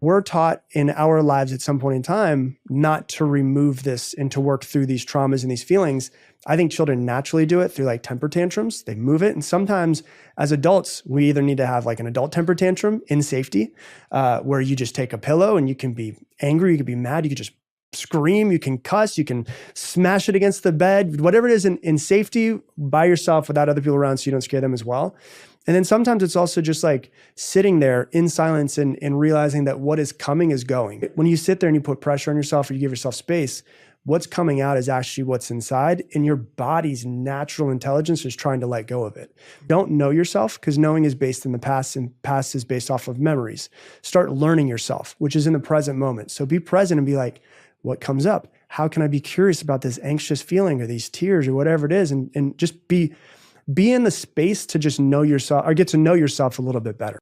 We're taught in our lives at some point in time not to remove this and to work through these traumas and these feelings. I think children naturally do it through like temper tantrums. They move it. And sometimes as adults, we either need to have like an adult temper tantrum in safety, where you just take a pillow and you can be angry, you can be mad, you can just scream, you can cuss, you can smash it against the bed, whatever it is in safety by yourself without other people around so you don't scare them as well. And then sometimes it's also just like sitting there in silence and realizing that what is coming is going. When you sit there and you put pressure on yourself or you give yourself space, what's coming out is actually what's inside, and your body's natural intelligence is trying to let go of it. Don't know yourself, because knowing is based in the past and past is based off of memories. Start learning yourself, which is in the present moment. So be present and be like, what comes up? How can I be curious about this anxious feeling or these tears or whatever it is? And just be in the space to just know yourself or get to know yourself a little bit better.